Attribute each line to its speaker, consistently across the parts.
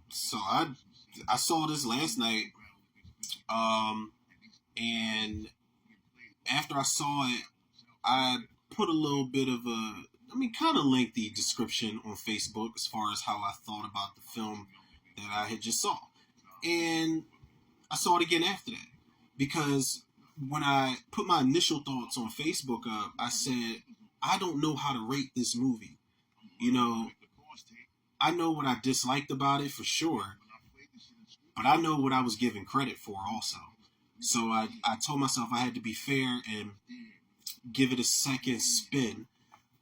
Speaker 1: So I saw this last night, and after I saw it, I put a little bit of kind of lengthy description on Facebook as far as how I thought about the film that I had just saw. And I saw it again after that because when I put my initial thoughts on Facebook up, I said, I don't know how to rate this movie. You know, I know what I disliked about it for sure, but I know what I was given credit for also. So I told myself I had to be fair and give it a second spin.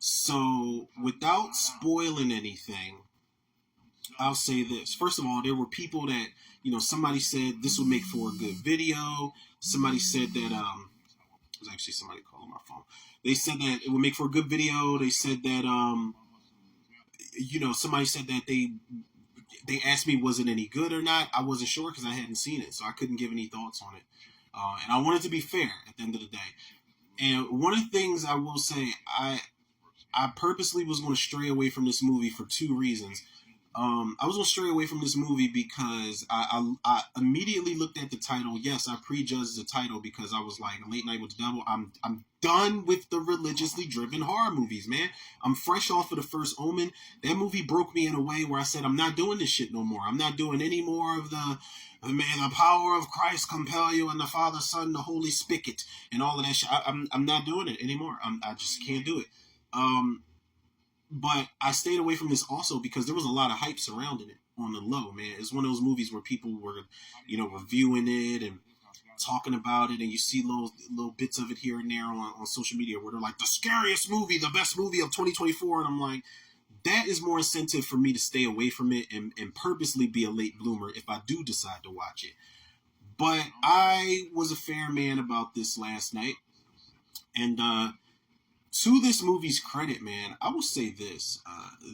Speaker 1: So without spoiling anything, I'll say this. First of all, there were people that, somebody said this would make for a good video. Somebody said that, it was actually somebody calling my phone. They said that it would make for a good video. They said that, somebody said that they asked me was it any good or not. I wasn't sure because I hadn't seen it, so I couldn't give any thoughts on it. And I wanted to be fair at the end of the day. And one of the things I will say, I purposely was going to stray away from this movie for two reasons. I was going to stray away from this movie because I immediately looked at the title. Yes, I prejudged the title because I was like, Late Night with the Devil. I'm done with the religiously driven horror movies, man. I'm fresh off of The First Omen. That movie broke me in a way where I said, I'm not doing this shit no more. I'm not doing any more of may the power of Christ compel you and the Father, Son, the Holy Spigot and all of that shit. I'm not doing it anymore. I just can't do it. But I stayed away from this also because there was a lot of hype surrounding it on the low, man. It's one of those movies where people were, reviewing it and talking about it, and you see little bits of it here and there on social media where they're like, the scariest movie, the best movie of 2024, and I'm like, that is more incentive for me to stay away from it and purposely be a late bloomer if I do decide to watch it. But I was a fair man about this last night, and to this movie's credit, man, I will say this.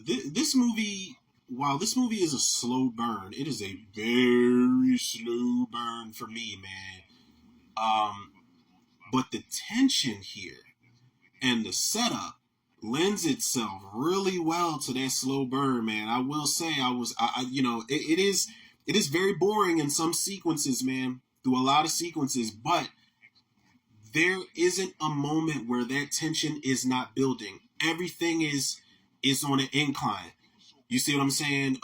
Speaker 1: This movie, while this movie is a slow burn, it is a very slow burn for me, man. But the tension here and the setup lends itself really well to that slow burn, man. I will say it is very boring in some sequences, man, through a lot of sequences, but there isn't a moment where that tension is not building. Everything is on an incline. You see what I'm saying?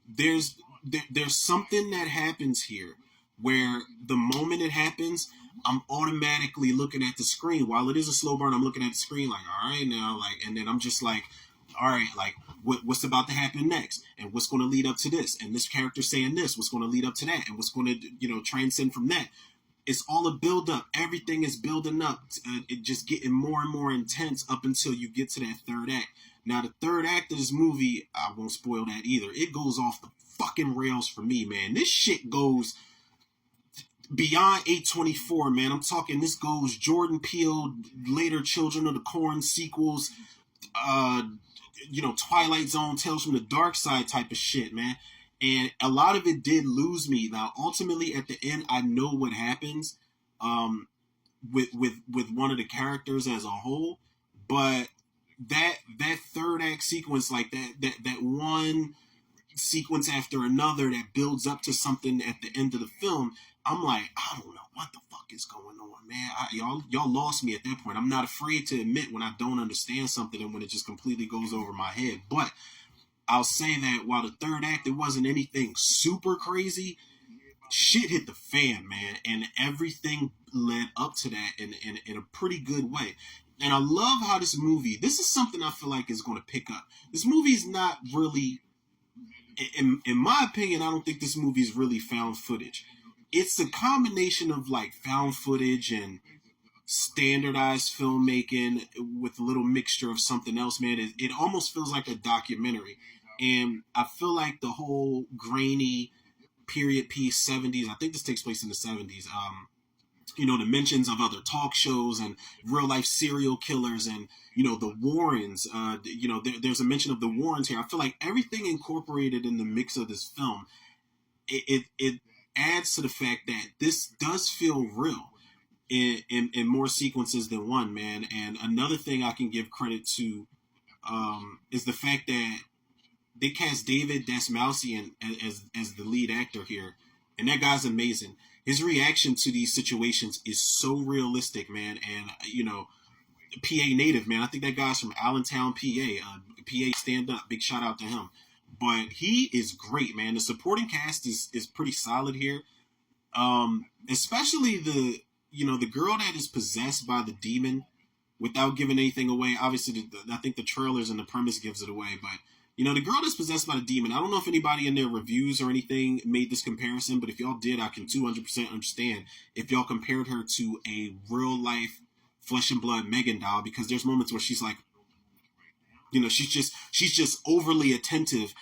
Speaker 1: There's something that happens here where the moment it happens, I'm automatically looking at the screen. While it is a slow burn, I'm looking at the screen like, all right now, like, and then I'm just like, all right, like, what's about to happen next, and what's going to lead up to this, and this character saying this, what's going to lead up to that, and what's going to transcend from that. It's all a build up. Everything is building up. It just getting more and more intense up until you get to that third act. Now, the third act of this movie, I won't spoil that either. It goes off the fucking rails for me, man. This shit goes beyond 824, man. I'm talking, this goes Jordan Peele, later Children of the Corn sequels, Twilight Zone, Tales from the Dark Side type of shit, man. And a lot of it did lose me. Now, ultimately, at the end, I know what happens with one of the characters as a whole. But that third act sequence, like that one sequence after another that builds up to something at the end of the film, I'm like, I don't know what the fuck is going on, man. Y'all lost me at that point. I'm not afraid to admit when I don't understand something and when it just completely goes over my head. But I'll say that while the third act, it wasn't anything super crazy, shit hit the fan, man, and everything led up to that in a pretty good way. And I love how this is something I feel like is going to pick up. This movie is not really, in my opinion, I don't think this movie is really found footage. It's a combination of like found footage and standardized filmmaking with a little mixture of something else, man. It almost feels like a documentary. And I feel like the whole grainy period piece 70s, I think this takes place in the 70s, the mentions of other talk shows and real life serial killers and, the Warrens, there's a mention of the Warrens here. I feel like everything incorporated in the mix of this film, it adds to the fact that this does feel real in more sequences than one, man. And another thing I can give credit to is the fact that they cast David Dastmalchian as the lead actor here, and that guy's amazing. His reaction to these situations is so realistic, man. And PA native, man. I think that guy's from Allentown, PA. PA stand up. Big shout out to him. But he is great, man. The supporting cast is pretty solid here. Especially the girl that is possessed by the demon, without giving anything away. Obviously, I think the trailers and the premise gives it away, but the girl that's possessed by the demon. I don't know if anybody in their reviews or anything made this comparison, but if y'all did, I can 200% understand if y'all compared her to a real life flesh and blood Megan doll, because there's moments where she's like, she's just overly attentive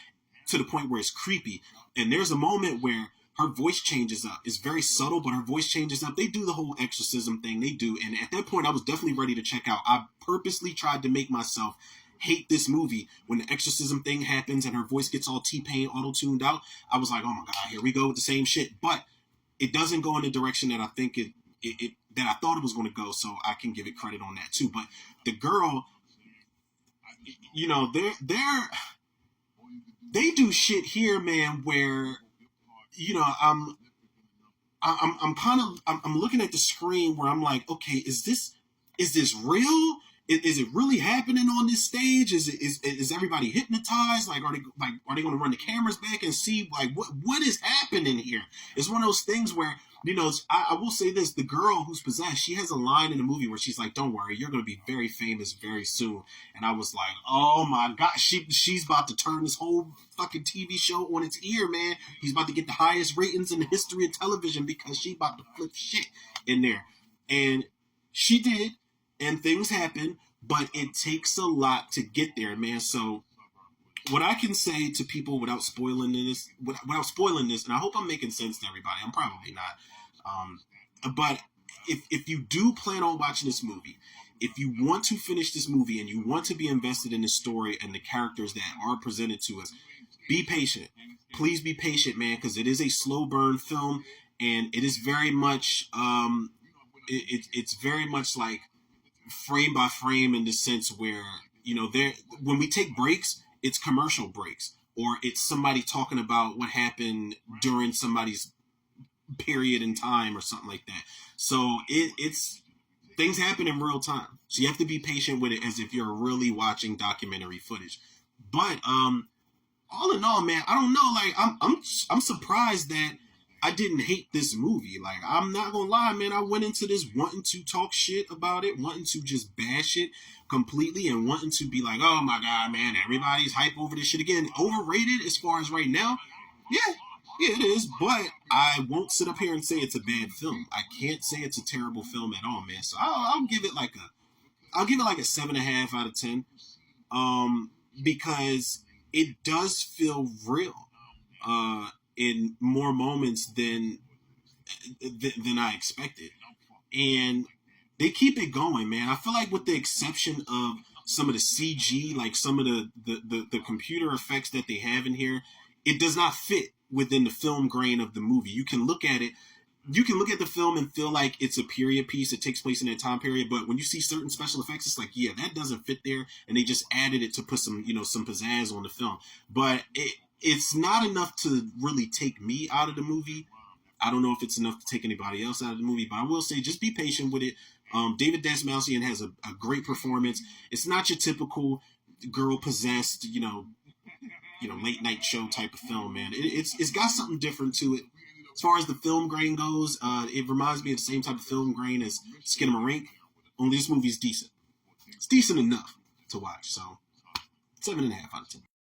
Speaker 1: to the point where it's creepy. And there's a moment where her voice changes up. It's very subtle, but her voice changes up. They do the whole exorcism thing. They do. And at that point, I was definitely ready to check out. I purposely tried to make myself hate this movie when the exorcism thing happens and her voice gets all T-Pain auto-tuned out. I was like, oh my God, here we go with the same shit. But it doesn't go in the direction that I think that I thought it was going to go, so I can give it credit on that too. But the girl, they do shit here, man, where I'm looking at the screen where I'm like, okay, is this real? Is it really happening on this stage? Is everybody hypnotized? Like, are they going to run the cameras back and see like what is happening here? It's one of those things where I will say this: the girl who's possessed, she has a line in the movie where she's like, "Don't worry, you're going to be very famous very soon." And I was like, "Oh my God, she's about to turn this whole fucking TV show on its ear, man. He's about to get the highest ratings in the history of television because she's about to flip shit in there." And she did. And things happen, but it takes a lot to get there, man. So what I can say to people without spoiling this, and I hope I'm making sense to everybody. I'm probably not. But if you do plan on watching this movie, if you want to finish this movie and you want to be invested in the story and the characters that are presented to us, be patient. Please be patient, man, because it is a slow burn film, and it is very much, it's very much like frame by frame, in the sense where when we take breaks, it's commercial breaks, or it's somebody talking about what happened during somebody's period in time or something like that. So it's things happen in real time, so you have to be patient with it as if you're really watching documentary footage. But all in all, man, I don't know, like I'm surprised that I didn't hate this movie. Like, I'm not gonna lie, man. I went into this wanting to talk shit about it, wanting to just bash it completely, and wanting to be like, oh my God, man, everybody's hype over this shit again. Overrated as far as right now? Yeah, it is. But I won't sit up here and say it's a bad film. I can't say it's a terrible film at all, man. So I'll give it like a 7.5 out of 10. Because it does feel real. In more moments than I expected, and they keep it going, man. I feel like, with the exception of some of the CG, like some of the computer effects that they have in here, it does not fit within the film grain of the movie. You can look at it, you can look at the film and feel like it's a period piece. It takes place in that time period, but when you see certain special effects, it's like, yeah, that doesn't fit there, and they just added it to put some some pizzazz on the film. But it's not enough to really take me out of the movie. I don't know if it's enough to take anybody else out of the movie, but I will say, just be patient with it. David Dastmalchian has a great performance. It's not your typical girl possessed, late night show type of film, man. It's got something different to it. As far as the film grain goes, it reminds me of the same type of film grain as Skinamarink. Only this movie is decent. It's decent enough to watch. So 7.5 out of 10.